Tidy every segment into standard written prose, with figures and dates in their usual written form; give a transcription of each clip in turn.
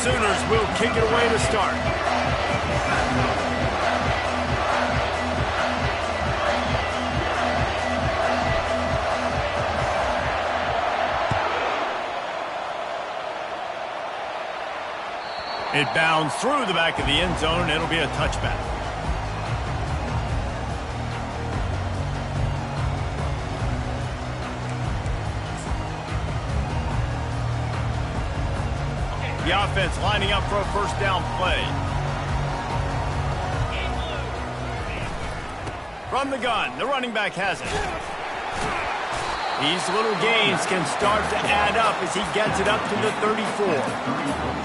Sooners will kick it away to start. It bounds through the back of the end zone, and it'll be a touchback. The offense lining up for a first down play. From the gun, the running back has it. These little gains can start to add up as he gets it up to the 34.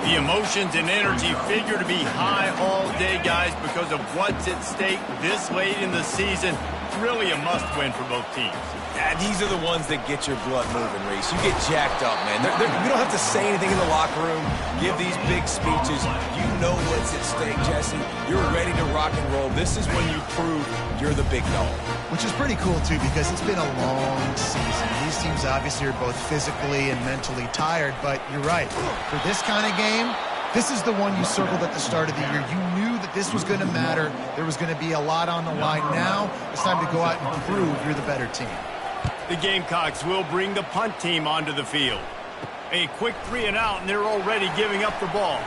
The emotions and energy figure to be high all day, guys, because of what's at stake this late in the season. Really a must-win for both teams. Yeah, these are the ones that get your blood moving, Reese. You get jacked up, man. You don't have to say anything in the locker room, give these big speeches. You know what's at stake, Jesse. You're ready to rock and roll. This is when you prove you're the big dog. Which is pretty cool, too, because it's been a long season. These teams obviously are both physically and mentally tired, but you're right. For this kind of game, this is the one you circled at the start of the year. You knew that this was going to matter. There was going to be a lot on the line. Now it's time to go out and prove you're the better team. The Gamecocks will bring the punt team onto the field. A quick 3 and out, and they're already giving up the ball.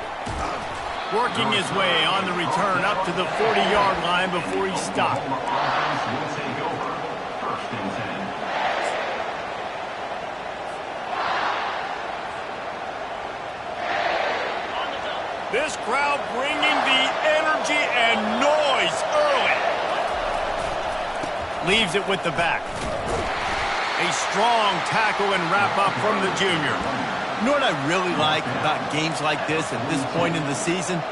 Working his way on the return up to the 40-yard line before he stopped. This crowd bringing the energy and noise early. Leaves it with the back. A strong tackle and wrap-up from the junior. You know what I really like about games like this at this point in the season?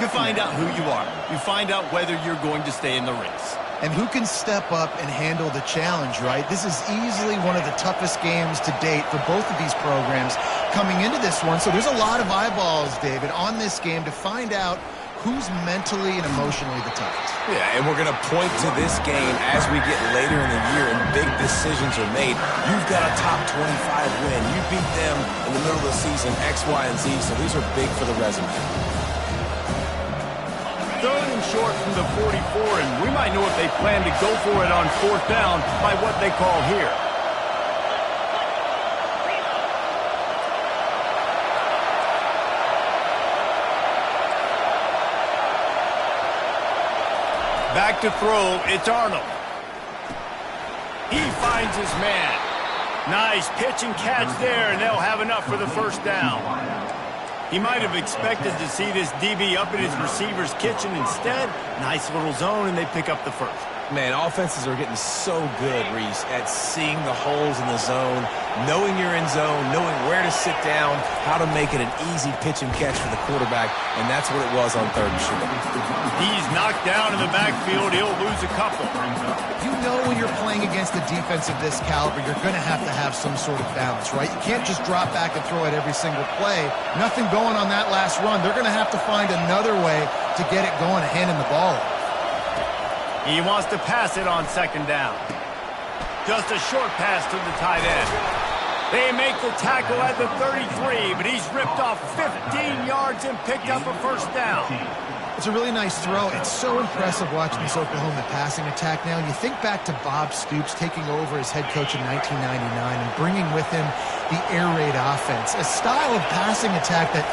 You find out who you are. You find out whether you're going to stay in the race. And who can step up and handle the challenge, right? This is easily one of the toughest games to date for both of these programs coming into this one. So there's a lot of eyeballs, David, on this game to find out who's mentally and emotionally the toughest. Yeah, and we're going to point to this game as we get later in the year and big decisions are made. You've got a top 25 win. You beat them in the middle of the season, X, Y, and Z, so these are big for the resume. 3rd and short from the 44, and we might know if they plan to go for it on 4th down by what they call here. Back to throw, it's Arnold. He finds his man. Nice pitch and catch there, and they'll have enough for the first down. He might have expected to see this DB up in his receiver's kitchen. Instead, nice little zone, and they pick up the first. Man, offenses are getting so good, Reese, at seeing the holes in the zone, knowing you're in zone, knowing where to sit down, how to make it an easy pitch and catch for the quarterback, and that's what it was on 3rd and short. He's knocked down in the backfield. He'll lose a couple. You know when you're playing against a defense of this caliber, you're going to have some sort of balance, right? You can't just drop back and throw it every single play. Nothing going on that last run. They're going to have to find another way to get it going and handing the ball off. He wants to pass it on 2nd down. Just a short pass to the tight end. They make the tackle at the 33, but he's ripped off 15 yards and picked up a first down. It's a really nice throw. It's so impressive watching this Oklahoma passing attack now. You think back to Bob Stoops taking over as head coach in 1999 and bringing with him the air raid offense, a style of passing attack that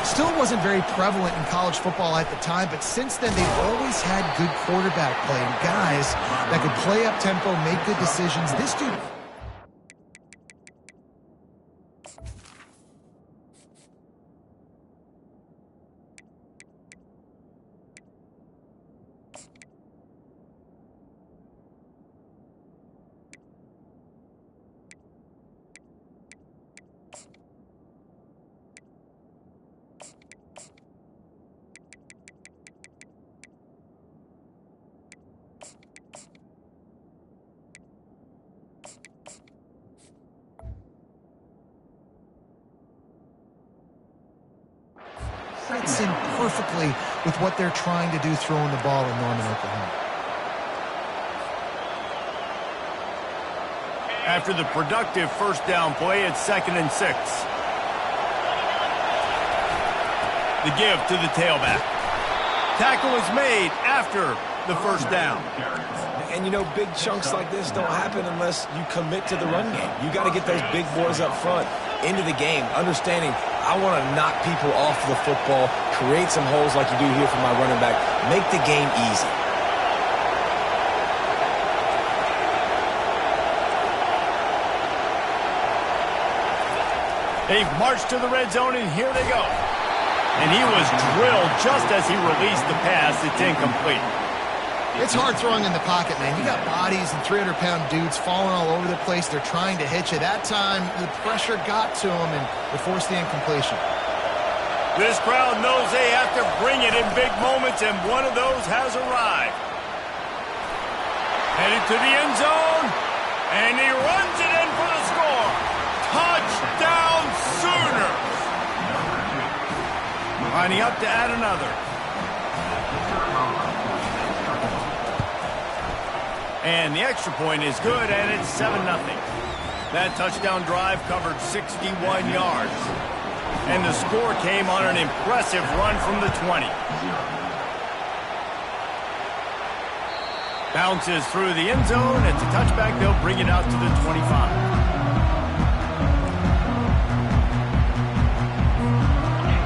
still wasn't very prevalent in college football at the time, but since then they've always had good quarterback play and guys that could play up tempo, make good decisions. This dude... fits in perfectly with what they're trying to do throwing the ball in Norman, Oklahoma. After the productive first down play, it's 2nd and 6. The give to the tailback. Tackle is made after the first down. And, you know, big chunks like this don't happen unless you commit to the run game. You got to get those big boys up front into the game, understanding I want to knock people off the football, create some holes like you do here for my running back, make the game easy. They've marched to the red zone, and here they go. And he was drilled just as he released the pass. It's incomplete. It's hard throwing in the pocket, man. You got bodies and 300-pound dudes falling all over the place. They're trying to hit you. That time, the pressure got to him and it forced the incompletion. This crowd knows they have to bring it in big moments, and one of those has arrived. Headed to the end zone, and he runs it in for the score. Touchdown Sooners! Lining up to add another. And the extra point is good, and it's 7-0. That touchdown drive covered 61 yards. And the score came on an impressive run from the 20. Bounces through the end zone. It's a touchback. They'll bring it out to the 25.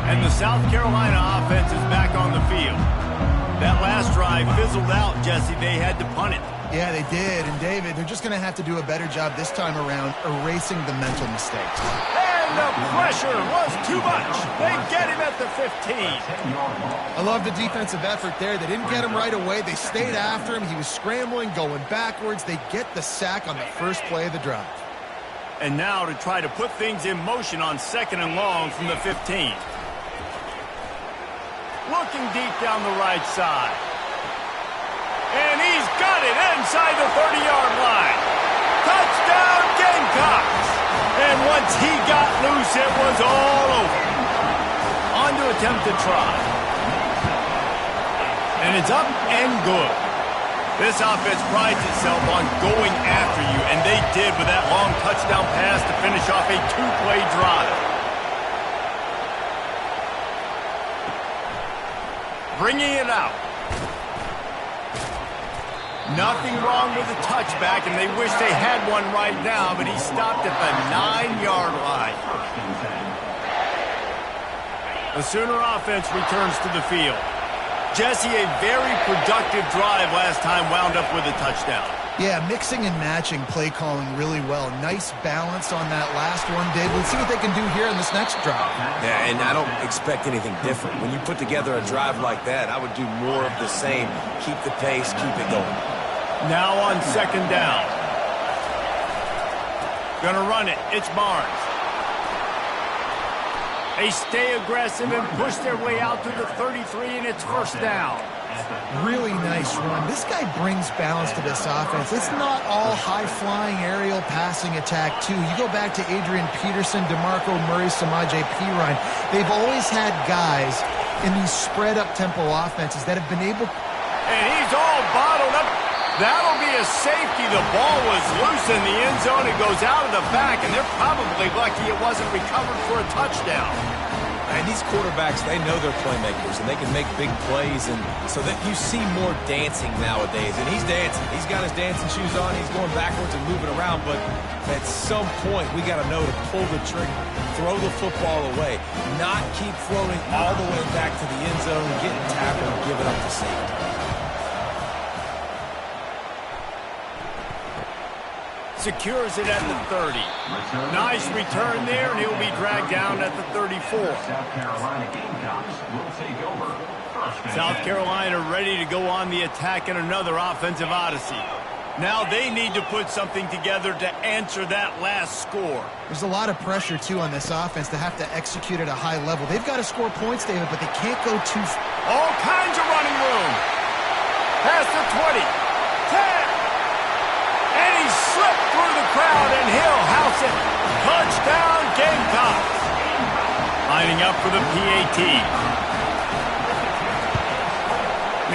And the South Carolina offense is back on the field. That last drive fizzled out, Jesse. They had to punt it. Yeah, they did. And, David, they're just going to have to do a better job this time around erasing the mental mistakes. And the pressure was too much. They get him at the 15. I love the defensive effort there. They didn't get him right away. They stayed after him. He was scrambling, going backwards. They get the sack on the first play of the drive. And now to try to put things in motion on 2nd and long from the 15. Looking deep down the right side. And he's got it inside the 30-yard line. Touchdown, Gamecocks! And once he got loose, it was all over. On to attempt to try. And it's up and good. This offense prides itself on going after you, and they did with that long touchdown pass to finish off a 2-play drive. Bringing it out. Nothing wrong with the touchback, and they wish they had one right now, but he stopped at the 9-yard line. The Sooner offense returns to the field. Jesse, a very productive drive last time, wound up with a touchdown. Yeah, mixing and matching play calling really well. Nice balance on that last one, Dave. We'll see what they can do here in this next drive. Yeah, and I don't expect anything different. When you put together a drive like that, I would do more of the same. Keep the pace, keep it going. Now on 2nd down. Gonna run it. It's Barnes. They stay aggressive and push their way out to the 33, and it's 1st down. Really nice run. This guy brings balance to this offense. It's not all high-flying aerial passing attack, too. You go back to Adrian Peterson, DeMarco Murray, Samaje Perine. They've always had guys in these spread-up tempo offenses that have been able... And he's all bottled up. That'll be a safety. The ball was loose in the end zone. It goes out of the back, and they're probably lucky it wasn't recovered for a touchdown. And these quarterbacks, they know they're playmakers, and they can make big plays, and so that you see more dancing nowadays. And he's dancing. He's got his dancing shoes on. He's going backwards and moving around, but at some point, we got to know to pull the trigger, throw the football away, not keep floating all the way back to the end zone, getting tackled and giving up to safety. Secures it at the 30. Nice return there, and he'll be dragged down at the 34. South Carolina Gamecocks will take over. South Carolina ready to go on the attack in another offensive odyssey. Now they need to put something together to answer that last score. There's a lot of pressure, too, on this offense to have to execute at a high level. They've got to score points, David, but they can't go too far. All kinds of running room. Past the 20. 10. And he slipped through the crowd, and he'll house it. Touchdown, Gamecocks. Lining up for the PAT.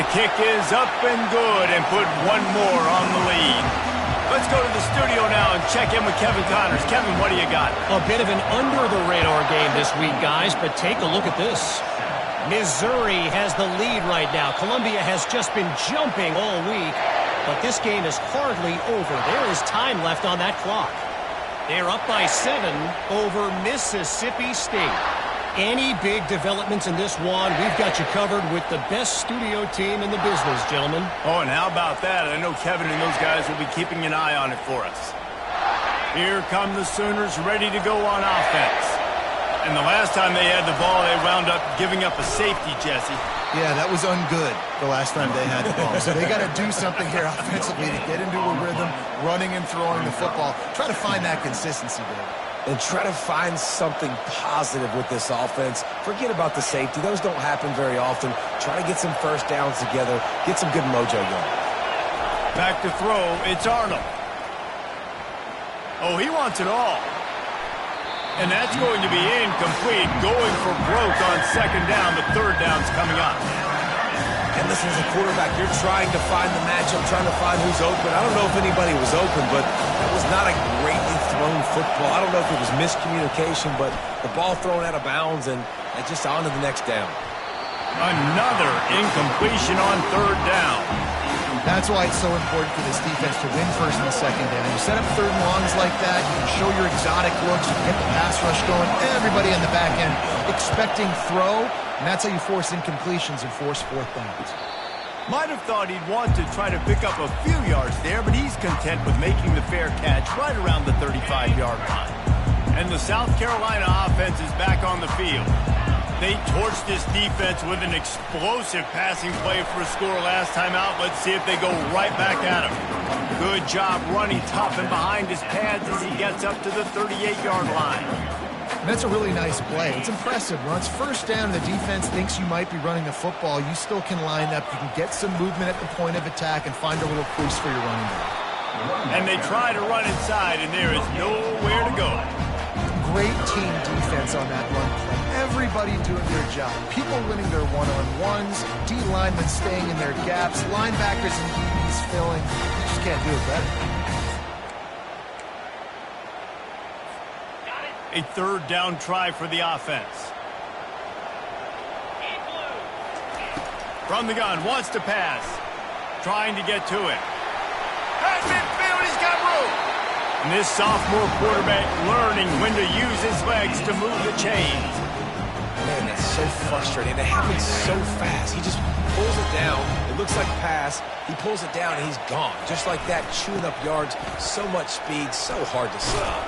The kick is up and good, and put one more on the lead. Let's go to the studio now and check in with Kevin Connors. Kevin, what do you got? A bit of an under-the-radar game this week, guys, but take a look at this. Missouri has the lead right now. Columbia has just been jumping all week, but this game is hardly over. There is time left on that clock. They're up by 7 over Mississippi State. Any big developments in this one, we've got you covered with the best studio team in the business, gentlemen. Oh, and how about that? I know Kevin and those guys will be keeping an eye on it for us. Here come the Sooners ready to go on offense. And the last time they had the ball, they wound up giving up a safety, Jesse. Yeah, that was ungood the last time they had the ball. So they got to do something here offensively to get into a rhythm, running and throwing the football. Try to find that consistency, David. And try to find something positive with this offense. Forget about the safety. Those don't happen very often. Try to get some first downs together. Get some good mojo going. Back to throw. It's Arnold. Oh, he wants it all. And that's going to be incomplete. Going for broke on second down. The third down's coming up. And listen, as a quarterback, you're trying to find the matchup, trying to find who's open. I don't know if anybody was open, but it was not a greatly thrown football. I don't know if it was miscommunication, but the ball thrown out of bounds and just on to the next down. Another incompletion on third down. That's why it's so important for this defense to win first and second down. You set up third and longs like that, you can show your exotic looks, you can get the pass rush going, everybody on the back end expecting throw, and that's how you force incompletions and force fourth downs. Might have thought he'd want to try to pick up a few yards there, but he's content with making the fair catch right around the 35-yard line. And the South Carolina offense is back on the field. They torched this defense with an explosive passing play for a score last time out. Let's see if they go right back at him. Good job running tough and behind his pads as he gets up to the 38-yard line. And that's a really nice play. It's impressive. Once first down, the defense thinks you might be running the football. You still can line up. You can get some movement at the point of attack and find a little crease for your running back. And they try to run inside, and there is nowhere to go. Great team defense on that run play. Everybody doing their job. People winning their one-on-ones, D-linemen staying in their gaps, linebackers and DBs filling. You just can't do it better. A third down try for the offense. From the gun, wants to pass. Trying to get to it. At midfield, he's got room. And this sophomore quarterback learning when to use his legs to move the chains. Man, that's so frustrating. It happens so fast. He just pulls it down. It looks like pass. He pulls it down, and he's gone. Just like that, chewing up yards. So much speed, so hard to stop.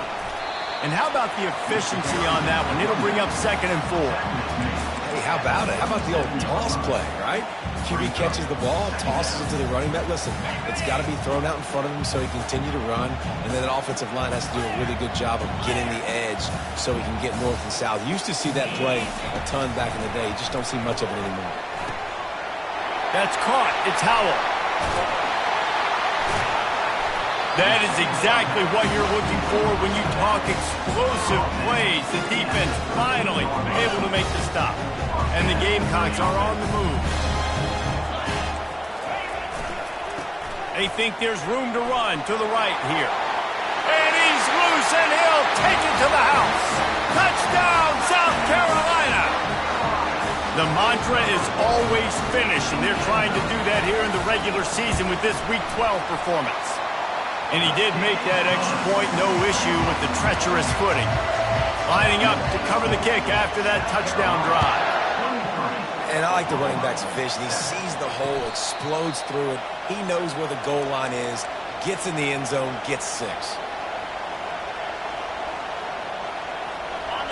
And how about the efficiency on that one? It'll bring up 2nd and 4. Hey, how about it? How about the old toss play, right? QB catches the ball, tosses it to the running back. Listen, it's got to be thrown out in front of him so he can continue to run. And then that offensive line has to do a really good job of getting the edge so he can get north and south. You used to see that play a ton back in the day. You just don't see much of it anymore. That's caught. It's Howell. That is exactly what you're looking for when you talk explosive plays. The defense finally able to make the stop. And the Gamecocks are on the move. They think there's room to run to the right here. And he's loose, and he'll take it to the house. Touchdown, South Carolina! The mantra is always finish, and they're trying to do that here in the regular season with this Week 12 performance. And he did make that extra point, no issue with the treacherous footing. Lining up to cover the kick after that touchdown drive. And I like the running back's vision. He sees the hole, explodes through it. He knows where the goal line is, gets in the end zone, gets 6.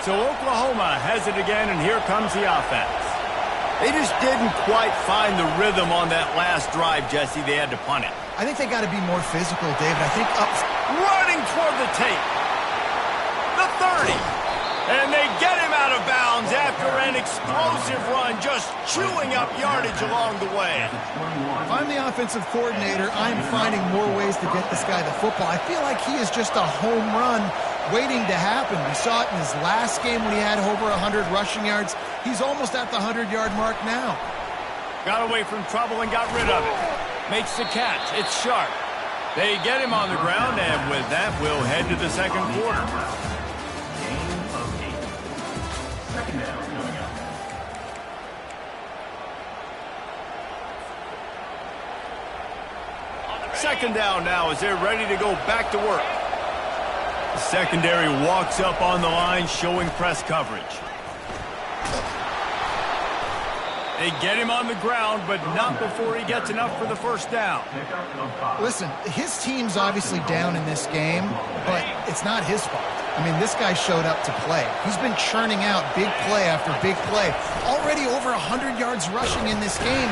So Oklahoma has it again, and here comes the offense. They just didn't quite find the rhythm on that last drive, Jesse. They had to punt it. I think they got to be more physical, David. I think up... Running toward the tape. The 30. And they get him out of bounds after an explosive run, just chewing up yardage along the way. If I'm the offensive coordinator, I'm finding more ways to get this guy the football. I feel like he is just a home run waiting to happen. We saw it in his last game when he had over 100 rushing yards. He's almost at the 100-yard mark now. Got away from trouble and got rid of it. Makes the catch. It's sharp. They get him on the ground, and with that, we'll head to the second quarter. second down now as they're ready to go back to work. The secondary walks up on the line, showing press coverage. They get him on the ground, but not before he gets enough for the first down. Listen, his team's obviously down in this game, but it's not his fault. I mean, this guy showed up to play. He's been churning out big play after big play. Already over 100 yards rushing in this game.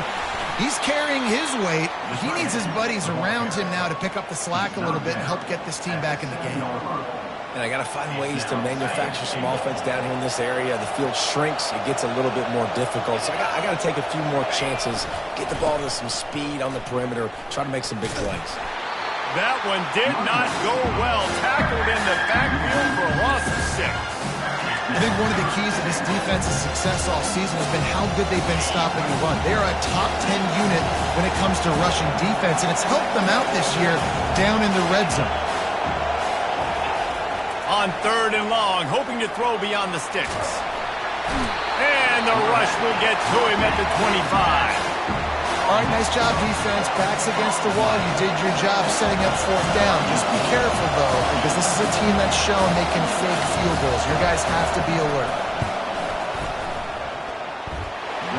He's carrying his weight. He needs his buddies around him now to pick up the slack a little bit and help get this team back in the game. And I got to find ways to manufacture some offense down here in this area. The field shrinks. It gets a little bit more difficult. So I got to take a few more chances, get the ball to some speed on the perimeter, try to make some big plays. That one did not go well. Tackled in the backfield for a loss of 6. I think one of the keys to this defense's success all season has been how good they've been stopping the run. They are a top 10 unit when it comes to rushing defense, and it's helped them out this year down in the red zone. On 3rd and long, hoping to throw beyond the sticks. And the rush will get to him at the 25. All right, nice job, defense. Backs against the wall. You did your job setting up 4th down. Just be careful, though, because this is a team that's shown they can fake field goals. Your guys have to be alert.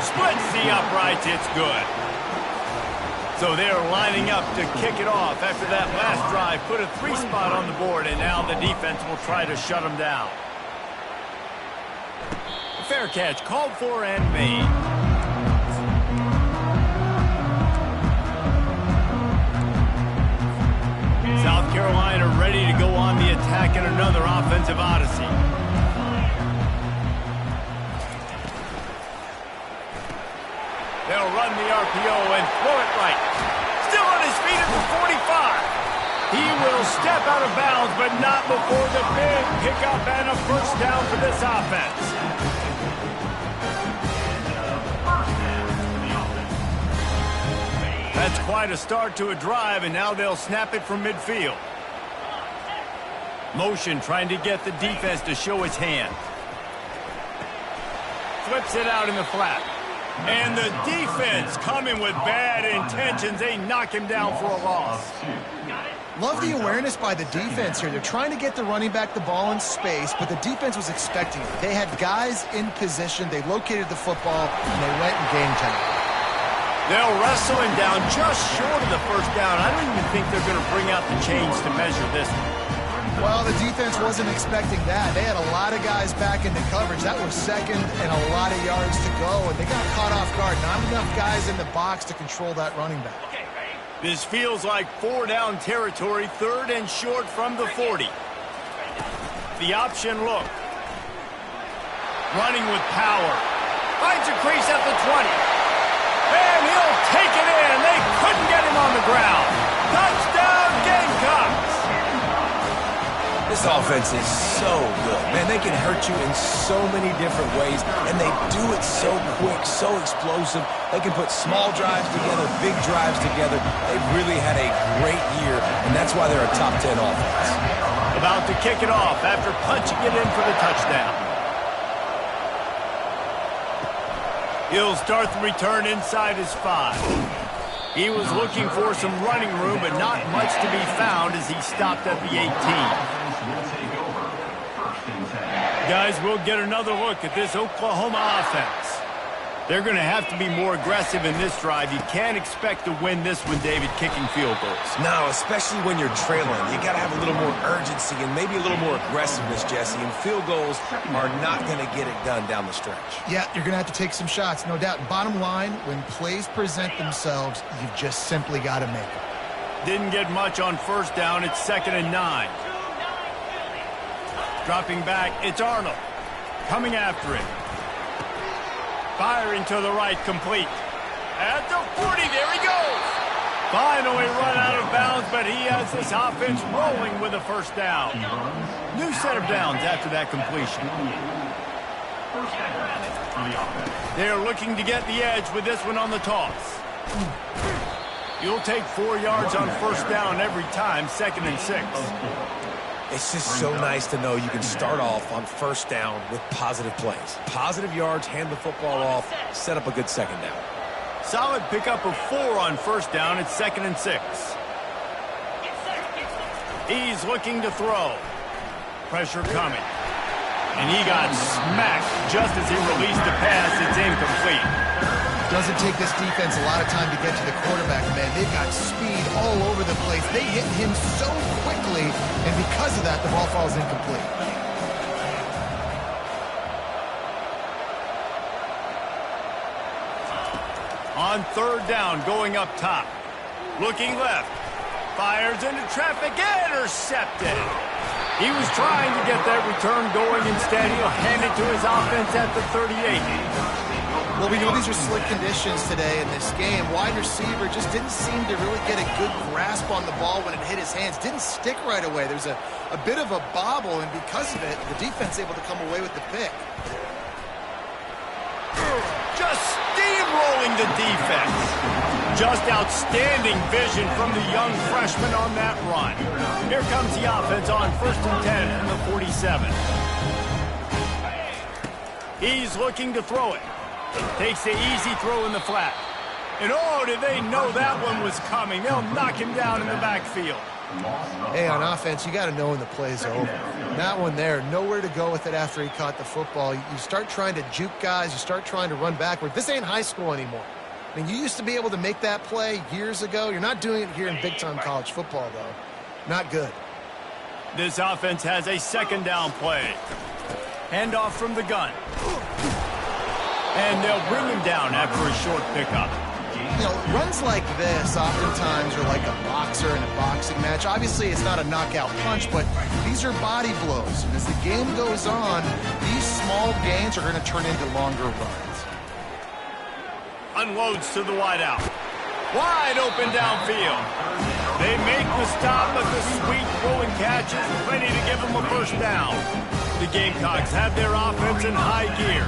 Splits the uprights. It's good. So they're lining up to kick it off after that last drive. Put a 3 spot on the board, and now the defense will try to shut them down. Fair catch called for and made. South Carolina ready to go on the attack in another offensive odyssey. They'll run the RPO and throw it right. Still on his feet at the 45. He will step out of bounds, but not before the big pickup and a first down for this offense. That's quite a start to a drive, and now they'll snap it from midfield. Motion trying to get the defense to show its hand. Flips it out in the flat. And the defense coming with bad intentions. They knock him down for a loss. Love the awareness by the defense here. They're trying to get the running back the ball in space, but the defense was expecting it. They had guys in position. They located the football, and they went and game time. They'll wrestle him down just short of the first down. I don't even think they're going to bring out the chains to measure this one. Well, the defense wasn't expecting that. They had a lot of guys back into coverage. That was 2nd and a lot of yards to go, and they got caught off guard. Not enough guys in the box to control that running back. This feels like 4-down territory, 3rd and short from the 40. The option look. Running with power. Finds a crease at the 20. And he'll take it in. They couldn't get him on the ground. Touchdown, Gamecocks. This offense is so good. Man, they can hurt you in so many different ways, and they do it so quick, so explosive. They can put small drives together, big drives together. They've really had a great year, and that's why they're a top 10 offense. About to kick it off after punching it in for the touchdown. He'll start the return inside his 5. He was looking for some running room, but not much to be found as he stopped at the 18. Guys, we'll get another look at this Oklahoma offense. They're going to have to be more aggressive in this drive. You can't expect to win this one, David, kicking field goals. No, especially when you're trailing. You got to have a little more urgency and maybe a little more aggressiveness, Jesse. And field goals are not going to get it done down the stretch. Yeah, you're going to have to take some shots, no doubt. Bottom line, when plays present themselves, you've just simply got to make them. Didn't get much on first down. It's 2nd and 9. Dropping back, it's Arnold. Coming after it. Firing to the right, complete. At the 40, there he goes. Finally run out of bounds, but he has this offense rolling with a first down. New set of downs after that completion. They're looking to get the edge with this one on the toss. You'll take 4 yards on first down every time, 2nd and 6. It's just so nice to know you can start off on first down with positive plays. Positive yards, hand the football off, set up a good second down. Solid pickup of 4 on first down. It's 2nd and 6. He's looking to throw. Pressure coming. And he got smacked just as he released the pass. It's incomplete. Doesn't take this defense a lot of time to get to the quarterback, man. They've got speed all over the place. They hit him so quickly, and because of that, the ball falls incomplete. On third down, going up top. Looking left. Fires into traffic. Intercepted. He was trying to get that return going. Instead, he'll hand it to his offense at the 38. Well, we know these are slick conditions today in this game. Wide receiver just didn't seem to really get a good grasp on the ball when it hit his hands. Didn't stick right away. There's a bit of a bobble, and because of it, the defense able to come away with the pick. Just steamrolling the defense. Just outstanding vision from the young freshman on that run. Here comes the offense on 1st and 10 from the 47. He's looking to throw it. Takes the easy throw in the flat. And oh, did they know that one was coming. They'll knock him down in the backfield. Hey, on offense, you got to know when the play's over. That one there, nowhere to go with it after he caught the football. You start trying to juke guys. You start trying to run backward. This ain't high school anymore. I mean, you used to be able to make that play years ago. You're not doing it here in big-time college football, though. Not good. This offense has a second down play. Handoff from the gun. And they'll bring him down after a short pickup. You know, runs like this oftentimes are like a boxer in a boxing match. Obviously, it's not a knockout punch, but these are body blows. And as the game goes on, these small gains are going to turn into longer runs. Unloads to the wideout. Wide open downfield. They make the stop, but the sweet throwing catch is ready to give them a first down. The Gamecocks have their offense in high gear.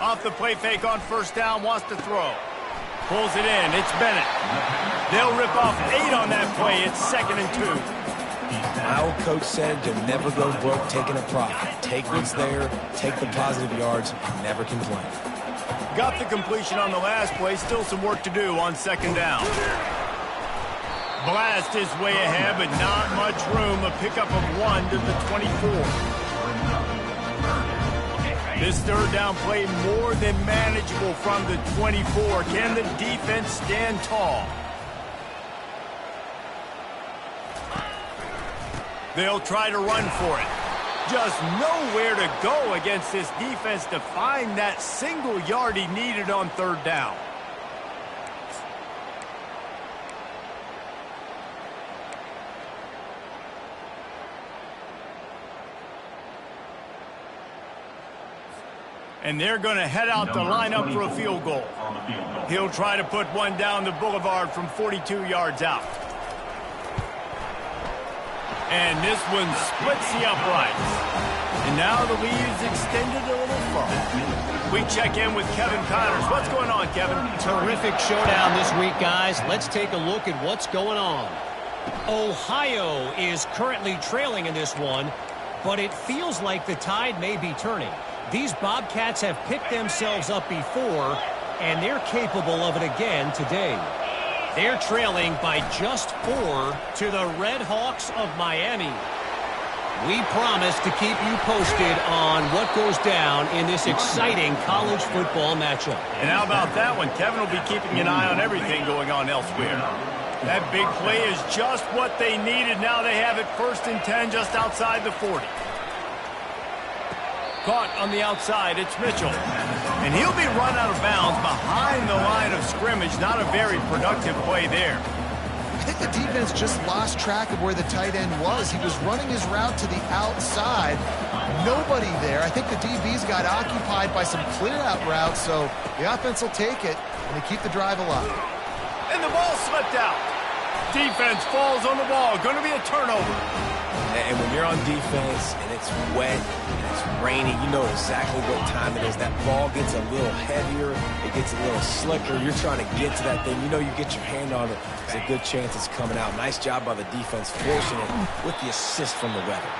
Off the play fake on first down, wants to throw. Pulls it in, it's Bennett. They'll rip off 8 on that play. It's 2nd and 2. My old coach said you'll never go broke taking a profit. Take what's there, take the positive yards, never complain. Got the completion on the last play, still some work to do on 2nd down. Blast is way ahead, but not much room. A pickup of 1 to the 24. This third down play more than manageable from the 24. Can the defense stand tall? They'll try to run for it. Just nowhere to go against this defense to find that single yard he needed on third down. And they're going to head out to line up for a field goal. He'll try to put one down the boulevard from 42 yards out. And this one splits the uprights. And now the lead is extended a little further. We check in with Kevin Connors. What's going on, Kevin? Terrific showdown this week, guys. Let's take a look at what's going on. Ohio is currently trailing in this one, but it feels like the tide may be turning. These Bobcats have picked themselves up before, and they're capable of it again today. They're trailing by just 4 to the Red Hawks of Miami. We promise to keep you posted on what goes down in this exciting college football matchup. And how about that one? Kevin will be keeping an eye on everything going on elsewhere. That big play is just what they needed. Now they have it 1st and 10 just outside the 40. Caught on the outside, it's Mitchell. And he'll be run out of bounds behind the line of scrimmage. Not a very productive play there. I think the defense just lost track of where the tight end was. He was running his route to the outside. Nobody there. I think the DBs got occupied by some clear-out routes, so the offense will take it, and they keep the drive alive. And the ball slipped out. Defense falls on the ball. Going to be a turnover. And when you're on defense and it's wet and it's rainy, you know exactly what time it is. That ball gets a little heavier. It gets a little slicker. You're trying to get to that thing. You know you get your hand on it. There's a good chance it's coming out. Nice job by the defense forcing it with the assist from the weather.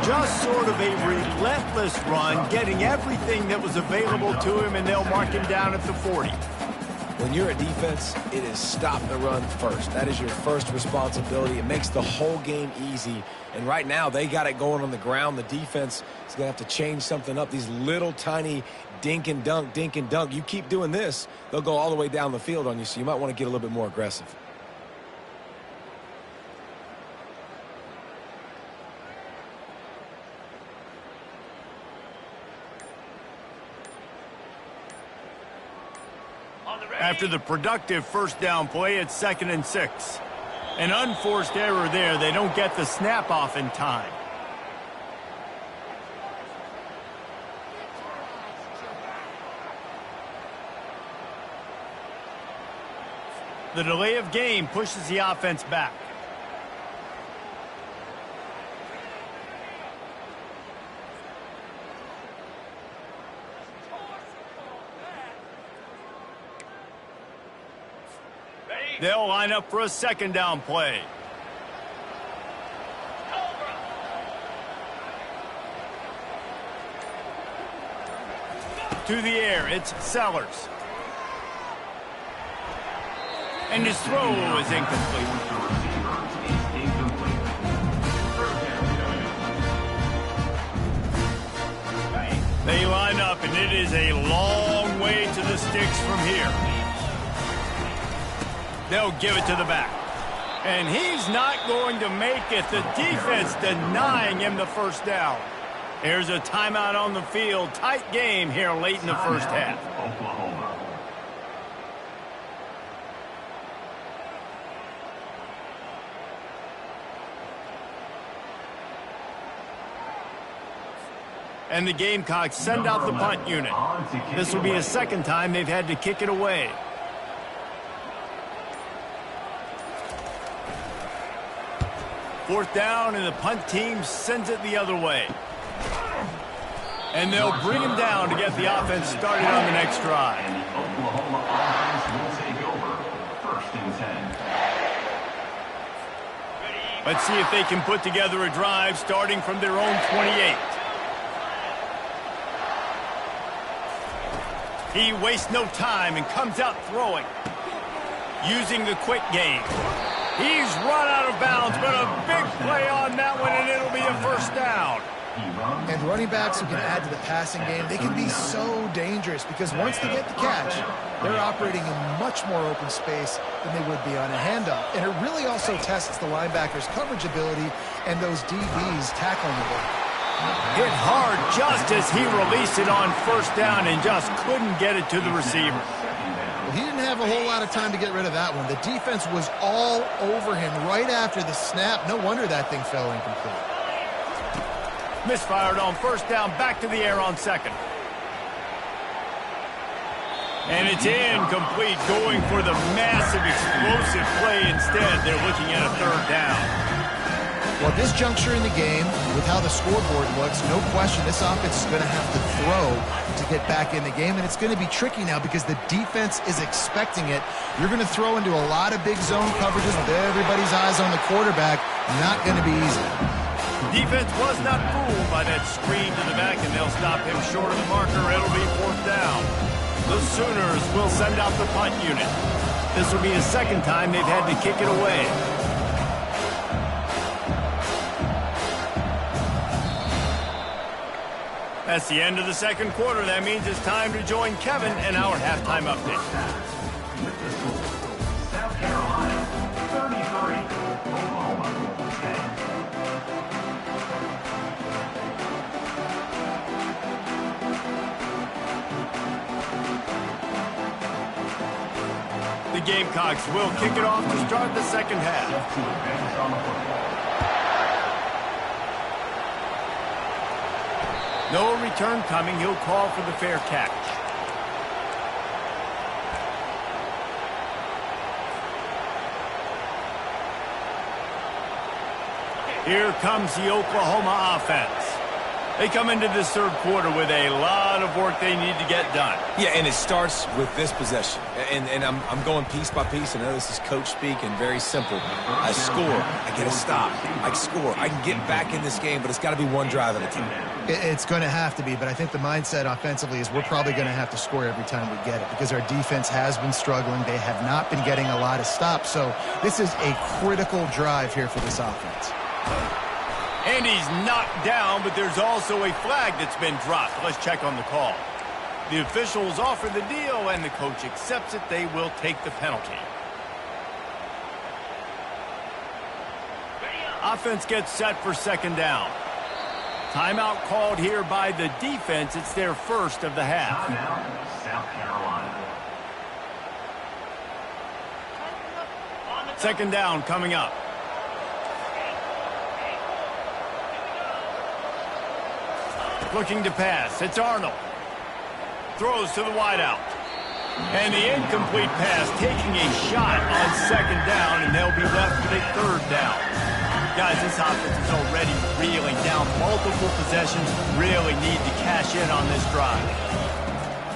Just sort of a relentless run, getting everything that was available to him, and they'll mark him down at the 40. When you're a defense, it is stop the run first. That is your first responsibility. It makes the whole game easy. And right now, they got it going on the ground. The defense is going to have to change something up. These little tiny dink and dunk, dink and dunk. You keep doing this, they'll go all the way down the field on you, so you might want to get a little bit more aggressive. After the productive first down play, it's 2nd and 6. An unforced error there. They don't get the snap off in time. The delay of game pushes the offense back. They'll line up for a 2nd down play. To the air, it's Sellers. And his throw is incomplete. They line up, and it is a long way to the sticks from here. They'll give it to the back. And he's not going to make it. The defense denying him the first down. There's a timeout on the field. Tight game here late in the first half. Oklahoma. And the Gamecocks send out the punt unit. This will be a 2nd time they've had to kick it away. Fourth down, and the punt team sends it the other way. And they'll bring him down to get the offense started on the next drive. And the Oklahoma offense will take over. 1st and 10. Let's see if they can put together a drive starting from their own 28. He wastes no time and comes out throwing. Using the quick game. He's run out of bounds, but a big play on that one, and it'll be a 1st down. And running backs who can add to the passing game, they can be so dangerous because once they get the catch, they're operating in much more open space than they would be on a handoff. And it really also tests the linebackers' coverage ability and those DBs tackling the ball. Hit hard just as he released it on 1st down and just couldn't get it to the receiver. Well, he didn't have a whole lot of time to get rid of that one. The defense was all over him right after the snap. No wonder that thing fell incomplete. Misfired on 1st down, back to the air on 2nd. And it's incomplete, going for the massive explosive play instead. They're looking at a 3rd down. Well, at this juncture in the game, with how the scoreboard looks, no question this offense is going to have to throw to get back in the game, and it's going to be tricky now because the defense is expecting it. You're going to throw into a lot of big zone coverages with everybody's eyes on the quarterback. Not going to be easy. Defense was not fooled by that screen to the back, and they'll stop him short of the marker. It'll be 4th down. The Sooners will send out the punt unit. This will be the 2nd time they've had to kick it away. That's the end of the 2nd quarter. That means it's time to join Kevin in our halftime update. South Carolina, 33. Oklahoma, 10. The Gamecocks will kick it off to start the 2nd half. To advance on the football. No return coming. He'll call for the fair catch. Here comes the Oklahoma offense. They come into this third quarter with a lot of work they need to get done. Yeah, and it starts with this possession. And I'm going piece by piece. I know this is coach speak and very simple. I score. I get a stop. I score. I can get back in this game, but it's got to be one drive at a time. It's going to have to be, but I think the mindset offensively is we're probably going to have to score every time we get it because our defense has been struggling. They have not been getting a lot of stops. So this is a critical drive here for this offense. And he's knocked down, but there's also a flag that's been dropped. Let's check on the call. The officials offer the deal, and the coach accepts it. They will take the penalty. Offense gets set for second down. Timeout called here by the defense. It's their first of the half. South Carolina. Second down coming up. Looking to pass. It's Arnold. Throws to the wideout. And the incomplete pass taking a shot on second down, and they'll be left with a third down. Guys, this offense is already reeling down multiple possessions. Really need to cash in on this drive.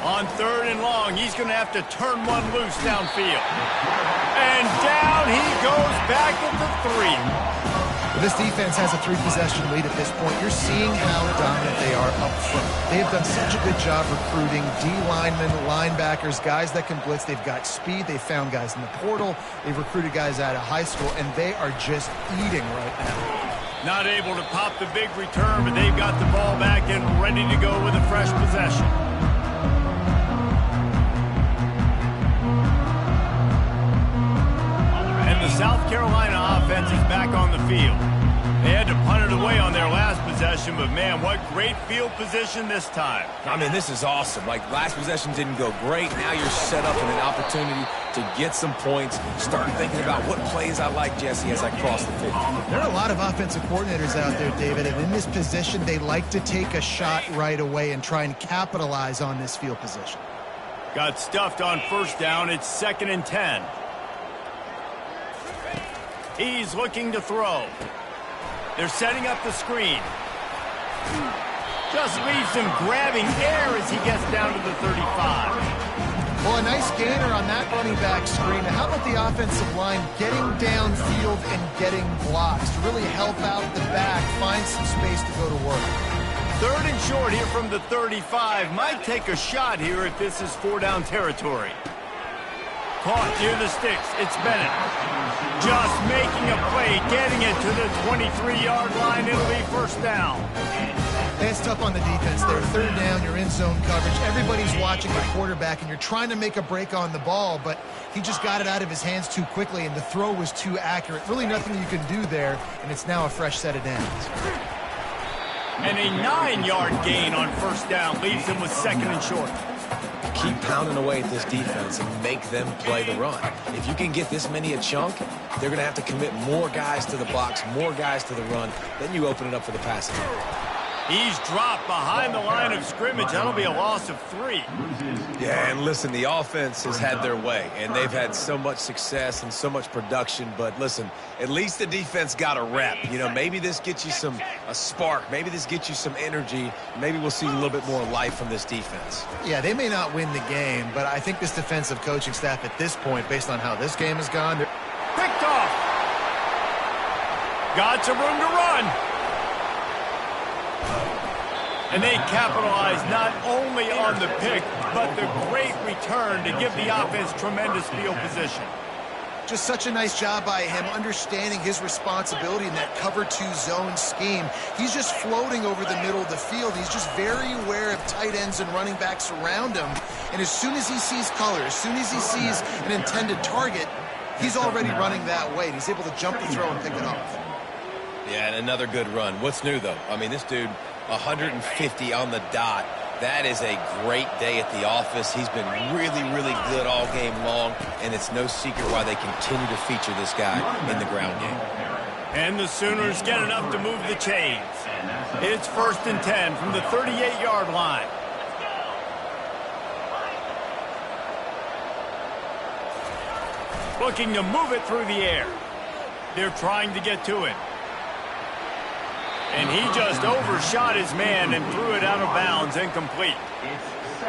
On third and long, he's going to have to turn one loose downfield. And down he goes back at the 3. This defense has a 3-possession lead at this point. You're seeing how dominant they are up front. They have done such a good job recruiting D-linemen, linebackers, guys that can blitz. They've got speed. They've found guys in the portal. They've recruited guys out of high school, and they are just eating right now. Not able to pop the big return, but they've got the ball back and ready to go with a fresh possession. And the South Carolina offense is back on the field. They had to punt it away on their last possession, but man, what great field position this time. I mean, this is awesome. Like, last possession didn't go great. Now you're set up in an opportunity to get some points. Start thinking about what plays I like, Jesse, as I cross the 50. There are a lot of offensive coordinators out there, David, and in this position, they like to take a shot right away and try and capitalize on this field position. Got stuffed on first down. It's 2nd and 10. He's looking to throw. They're setting up the screen. Just leaves him grabbing air as he gets down to the 35. Well, a nice gainer on that running back screen. How about the offensive line getting downfield and getting blocks to really help out the back, find some space to go to work? 3rd and short here from the 35. Might take a shot here if this is 4-down territory. Caught near the sticks. It's Bennett. Just making a play, getting it to the 23-yard line. It'll be first down. It's tough on the defense there. 3rd down, you're in zone coverage. Everybody's watching the quarterback, and you're trying to make a break on the ball, but he just got it out of his hands too quickly, and the throw was too accurate. Really nothing you can do there, and it's now a fresh set of downs. And a 9-yard gain on first down leaves him with 2nd and short. Keep pounding away at this defense and make them play the run. If you can get this many a chunk, they're going to have to commit more guys to the box, more guys to the run. Then you open it up for the passing. He's dropped behind the line of scrimmage. That'll be a loss of 3. Yeah, and listen, the offense has had their way, and they've had so much success and so much production. But listen, at least the defense got a rep. You know, maybe this gets you a spark. Maybe this gets you some energy. Maybe we'll see a little bit more life from this defense. Yeah, they may not win the game, but I think this defensive coaching staff at this point, based on how this game has gone, they're picked off. Got some room to run. And they capitalize not only on the pick, but the great return to give the offense tremendous field position. Just such a nice job by him, understanding his responsibility in that cover 2 zone scheme. He's just floating over the middle of the field. He's just very aware of tight ends and running backs around him. And as soon as he sees color, as soon as he sees an intended target, he's already running that way. And he's able to jump the throw and pick it off. Yeah, and another good run. What's new, though? I mean, this dude, 150 on the dot. That is a great day at the office. He's been really, really good all game long, and it's no secret why they continue to feature this guy in the ground game. And the Sooners get enough to move the chains. It's 1st and 10 from the 38-yard line. Looking to move it through the air. They're trying to get to it. And he just overshot his man and threw it out of bounds, incomplete.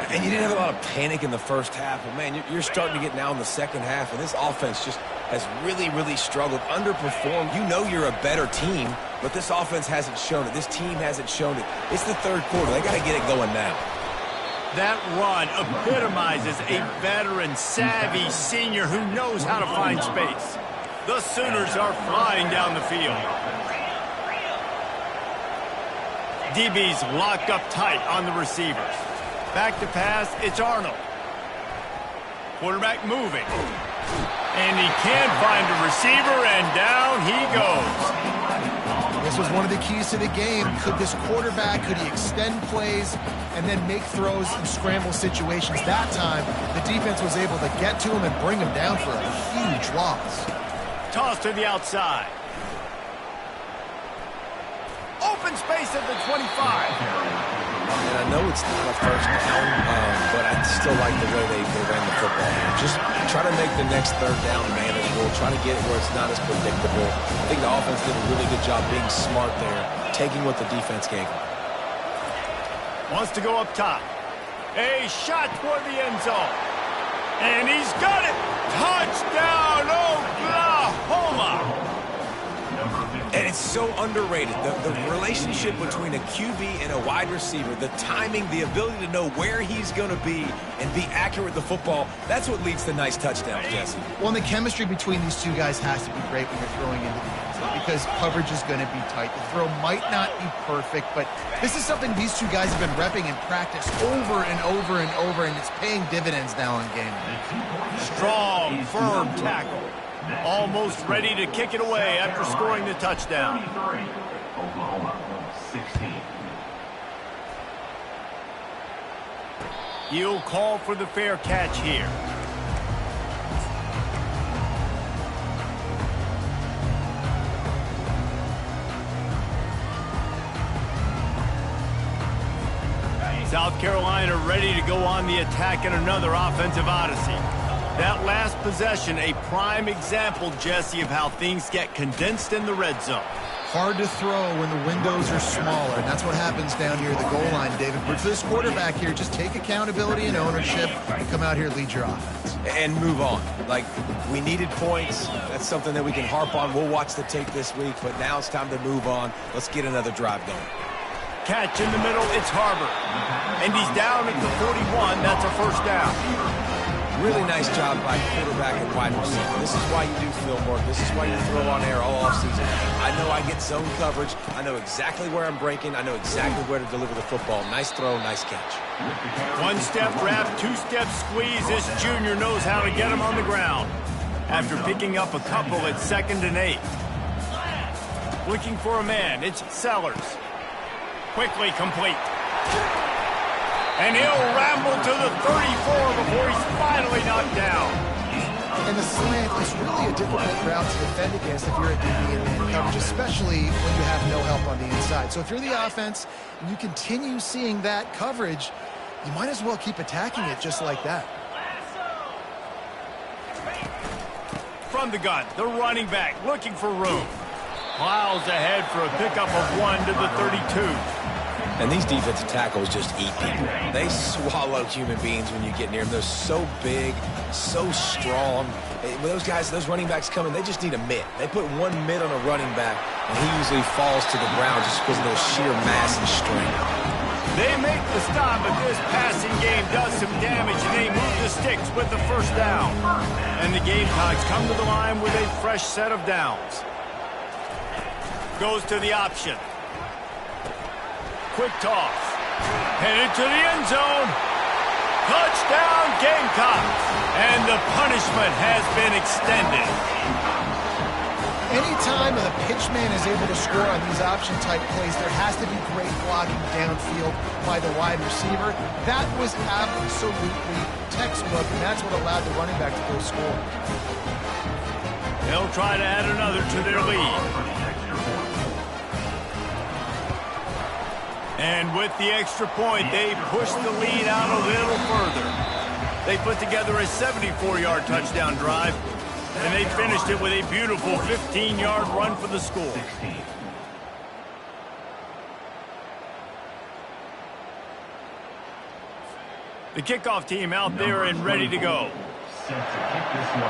And you didn't have a lot of panic in the first half, but, man, you're starting to get now in the second half, and this offense just has really, really struggled, underperformed. You know you're a better team, but this offense hasn't shown it. This team hasn't shown it. It's the third quarter. They got to get it going now. That run epitomizes a veteran, savvy senior who knows how to find space. The Sooners are flying down the field. DB's locked up tight on the receivers. Back to pass, it's Arnold. Quarterback moving. And he can't find a receiver, and down he goes. This was one of the keys to the game. Could this quarterback, could he extend plays and then make throws in scramble situations? That time, the defense was able to get to him and bring him down for a huge loss. Toss to the outside. Open space at the 25. And I know it's not a first down, but I still like the way they ran the football. Just try to make the next third down manageable. Try to get it where it's not as predictable. I think the offense did a really good job being smart there, taking what the defense gave them. Wants to go up top. A shot toward the end zone. And he's got it. Touchdown, Oklahoma. And it's so underrated. The relationship between a QB and a wide receiver, the timing, the ability to know where he's going to be and be accurate with the football, that's what leads to nice touchdowns, Jesse. Well, and the chemistry between these two guys has to be great when you're throwing into the end zone because coverage is going to be tight. The throw might not be perfect, but this is something these two guys have been repping in practice over and over and over, and it's paying dividends now in game. Strong, firm tackle. Almost ready to kick it away after scoring the touchdown. Oklahoma, 16. He'll call for the fair catch here. South Carolina ready to go on the attack in another offensive odyssey. That last possession, a prime example, Jesse, of how things get condensed in the red zone. Hard to throw when the windows are smaller, and that's what happens down here at the goal line, David. But for this quarterback here, just take accountability and ownership and come out here and lead your offense. And move on. Like, we needed points. That's something that we can harp on. We'll watch the tape this week, but now it's time to move on. Let's get another drive going. Catch in the middle, it's Harbor. And he's down at the 41. That's a first down. Really nice job by quarterback and wide receiver. This is why you do film work. This is why you throw on air all offseason. I know I get zone coverage. I know exactly where I'm breaking. I know exactly where to deliver the football. Nice throw, nice catch. One-step wrap, two-step squeeze. This junior knows how to get him on the ground. After picking up a couple at 2nd and 8. Looking for a man, it's Sellers. Quickly complete. And he'll ramble to the 34 before he's finally knocked down. And the slant is really a difficult route to defend against if you're a DB in man coverage, especially when you have no help on the inside. So if you're the offense and you continue seeing that coverage, you might as well keep attacking it just like that. From the gun, the running back looking for room. Plows ahead for a pickup of 1 to the 32. And these defensive tackles just eat people. They swallow human beings when you get near them. They're so big, so strong. When those guys, those running backs come in, they just need a mitt. They put one mitt on a running back, and he usually falls to the ground just because of their sheer mass and strength. They make the stop, but this passing game does some damage, and they move the sticks with the first down. And the Gamecocks come to the line with a fresh set of downs. Goes to the option. Quick toss. Headed to the end zone. Touchdown, Gamecocks. And the punishment has been extended. Anytime the pitchman is able to score on these option-type plays, there has to be great blocking downfield by the wide receiver. That was absolutely textbook, and that's what allowed the running back to go score. They'll try to add another to their lead. And with the extra point, they push the lead out a little further. They put together a 74-yard touchdown drive, and they finished it with a beautiful 15-yard run for the score. The kickoff team out there and ready to go. Set to kick this one.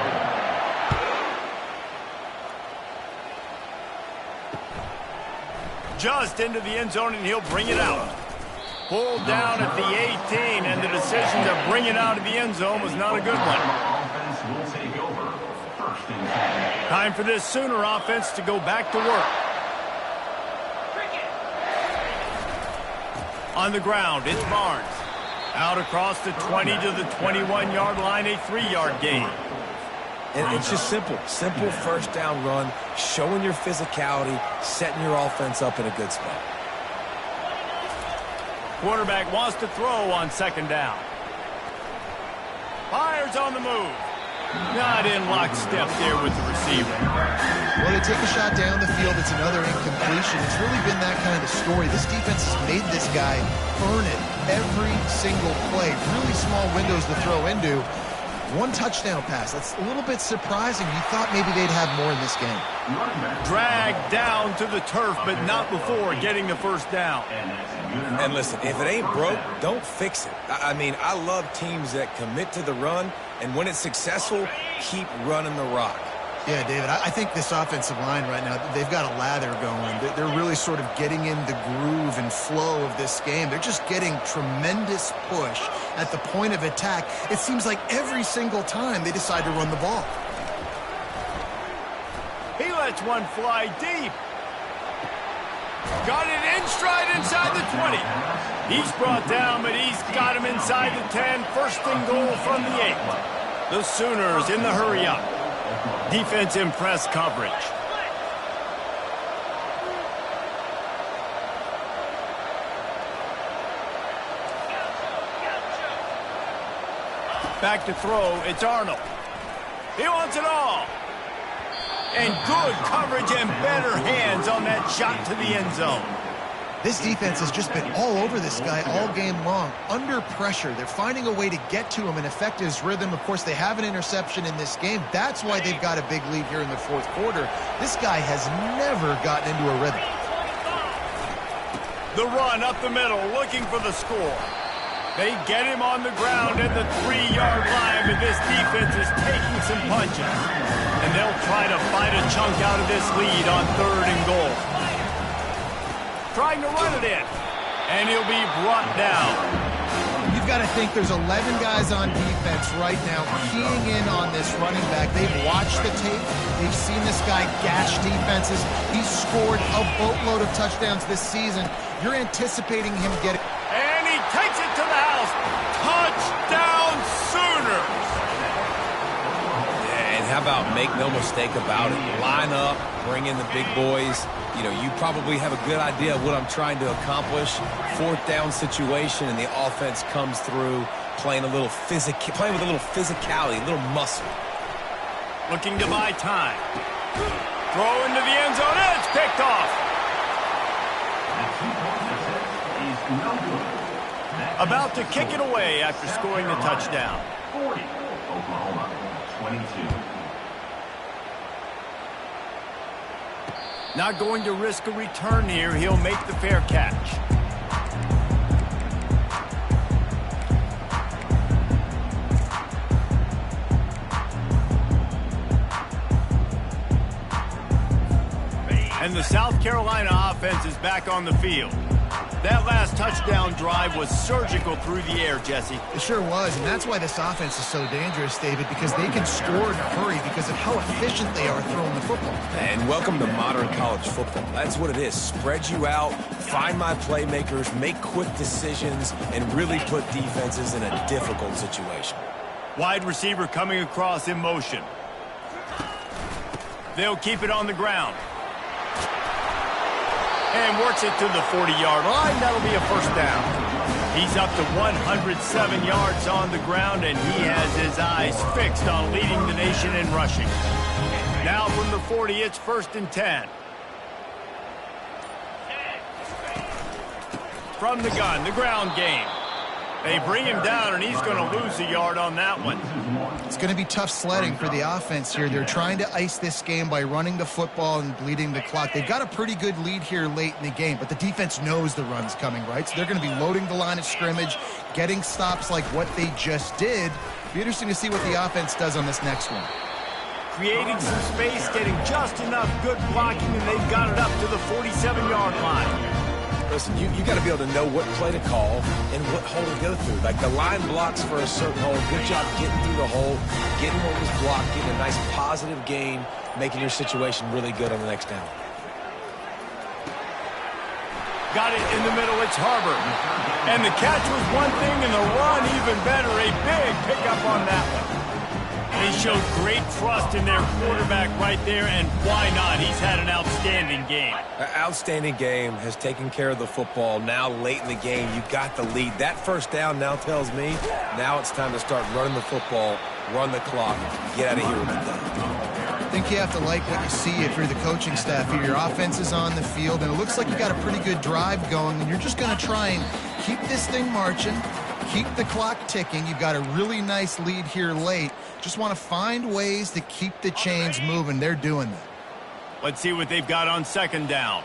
Just into the end zone, and he'll bring it out. Pulled down at the 18, and the decision to bring it out of the end zone was not a good one. Offense will take over. First and 10. Time for this Sooner offense to go back to work. On the ground, it's Barnes. Out across the 20 to the 21-yard line, a 3-yard gain. And it's just simple. Simple first down run, showing your physicality, setting your offense up in a good spot. Quarterback wants to throw on second down. Fires on the move. Not in lockstep there with the receiver. Well, they take a shot down the field. It's another incompletion. It's really been that kind of story. This defense has made this guy earn it every single play. Really small windows to throw into. One touchdown pass. That's a little bit surprising. You thought maybe they'd have more in this game. Dragged down to the turf, but not before getting the first down. And listen, if it ain't broke, don't fix it. I mean, I love teams that commit to the run, and when it's successful, keep running the rock. Yeah, David, I think this offensive line right now, they've got a lather going. They're really sort of getting in the groove and flow of this game. They're just getting tremendous push at the point of attack. It seems like every single time they decide to run the ball. He lets one fly deep. Got it in stride inside the 20. He's brought down, but he's got him inside the 10. First and goal from the 8. The Sooners in the hurry-up. Defense in press coverage. Back to throw, it's Arnold. He wants it all. And good coverage and better hands on that shot to the end zone. This defense has just been all over this guy all game long. Under pressure, they're finding a way to get to him and affect his rhythm. Of course, they have an interception in this game. That's why they've got a big lead here in the fourth quarter. This guy has never gotten into a rhythm. The run up the middle, looking for the score. They get him on the ground at the 3-yard line, but this defense is taking some punches. And they'll try to fight a chunk out of this lead on 3rd and goal. Trying to run it in, and he'll be brought down. You've got to think there's 11 guys on defense right now keying in on this running back. They've watched the tape. They've seen this guy gash defenses. He's scored a boatload of touchdowns this season. You're anticipating him getting... And he takes it to the house. Touchdown Sooners! And how about make no mistake about it? Line up, bring in the big boys. You know, you probably have a good idea of what I'm trying to accomplish. 4th down situation, and the offense comes through playing with a little physicality, a little muscle. Looking to buy time. Throw into the end zone, and it's picked off. About to kick it away after scoring the touchdown. 40, Oklahoma, 22. Not going to risk a return here. He'll make the fair catch. And the South Carolina offense is back on the field. That last touchdown drive was surgical through the air, Jesse. It sure was, and that's why this offense is so dangerous, David, because they can score in a hurry because of how efficient they are throwing the football. And welcome to modern college football. That's what it is. Spread you out, find my playmakers, make quick decisions, and really put defenses in a difficult situation. Wide receiver coming across in motion. They'll keep it on the ground. And works it to the 40-yard line. That'll be a first down. He's up to 107 yards on the ground, and he has his eyes fixed on leading the nation in rushing. Now from the 40, it's 1st and 10. From the gun, the ground game. They bring him down, and he's going to lose a yard on that one. It's going to be tough sledding for the offense here. They're trying to ice this game by running the football and bleeding the clock. They've got a pretty good lead here late in the game, but the defense knows the run's coming, right? So they're going to be loading the line of scrimmage, getting stops like what they just did. Be interesting to see what the offense does on this next one. Creating some space, getting just enough good blocking, and they've got it up to the 47-yard line. Listen, you got to be able to know what play to call and what hole to go through. Like the line blocks for a certain hole. Good job getting through the hole, getting what was blocked, getting a nice positive gain, making your situation really good on the next down. Got it in the middle. It's Harbor. And the catch was one thing, and the run even better. A big pickup on that one. They showed great trust in their quarterback right there, and why not? He's had an outstanding game. An outstanding game, has taken care of the football. Now late in the game, you got the lead. That first down now tells me now it's time to start running the football, run the clock, get out of here with it done. I think you have to like what you see if you're the coaching staff here. Your offense is on the field, and it looks like you got a pretty good drive going, and you're just going to try and keep this thing marching, keep the clock ticking. You've got a really nice lead here late. Just want to find ways to keep the chains moving. They're doing that. Let's see what they've got on second down.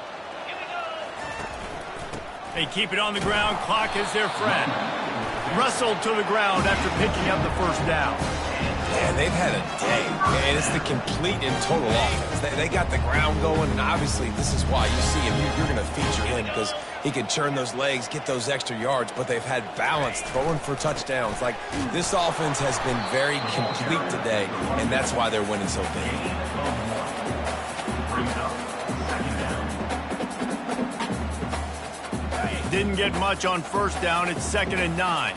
They keep it on the ground. Clock is their friend. Wrestled to the ground after picking up the first down. Man, they've had a day, and it's the complete and total offense. They got the ground going, and obviously this is why you see him. You're going to feature him because he can churn those legs, get those extra yards, but they've had balance, throwing for touchdowns. Like, this offense has been very complete today, and that's why they're winning so big. Didn't get much on first down. It's 2nd and 9.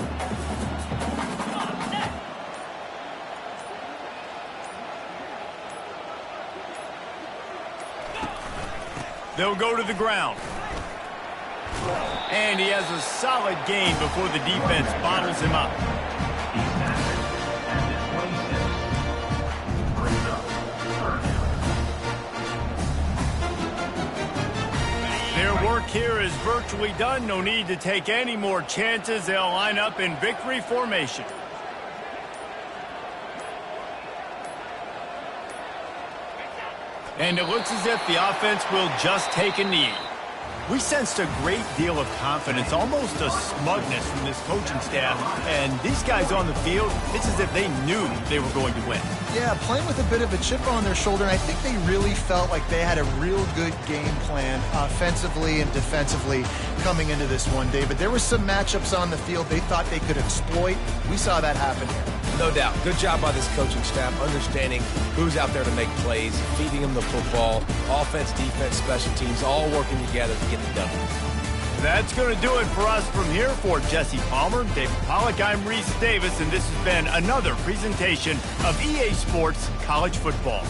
They'll go to the ground. And he has a solid gain before the defense bottles him up. Their work here is virtually done. No need to take any more chances. They'll line up in victory formation. And it looks as if the offense will just take a knee. We sensed a great deal of confidence, almost a smugness from this coaching staff. And these guys on the field, it's as if they knew they were going to win. Yeah, playing with a bit of a chip on their shoulder, and I think they really felt like they had a real good game plan offensively and defensively coming into this one, David. There were some matchups on the field they thought they could exploit. We saw that happen here. No doubt. Good job by this coaching staff, understanding who's out there to make plays, feeding them the football, offense, defense, special teams, all working together to get the W. That's going to do it for us from here. For Jesse Palmer, David Pollack, I'm Reese Davis, and this has been another presentation of EA Sports College Football.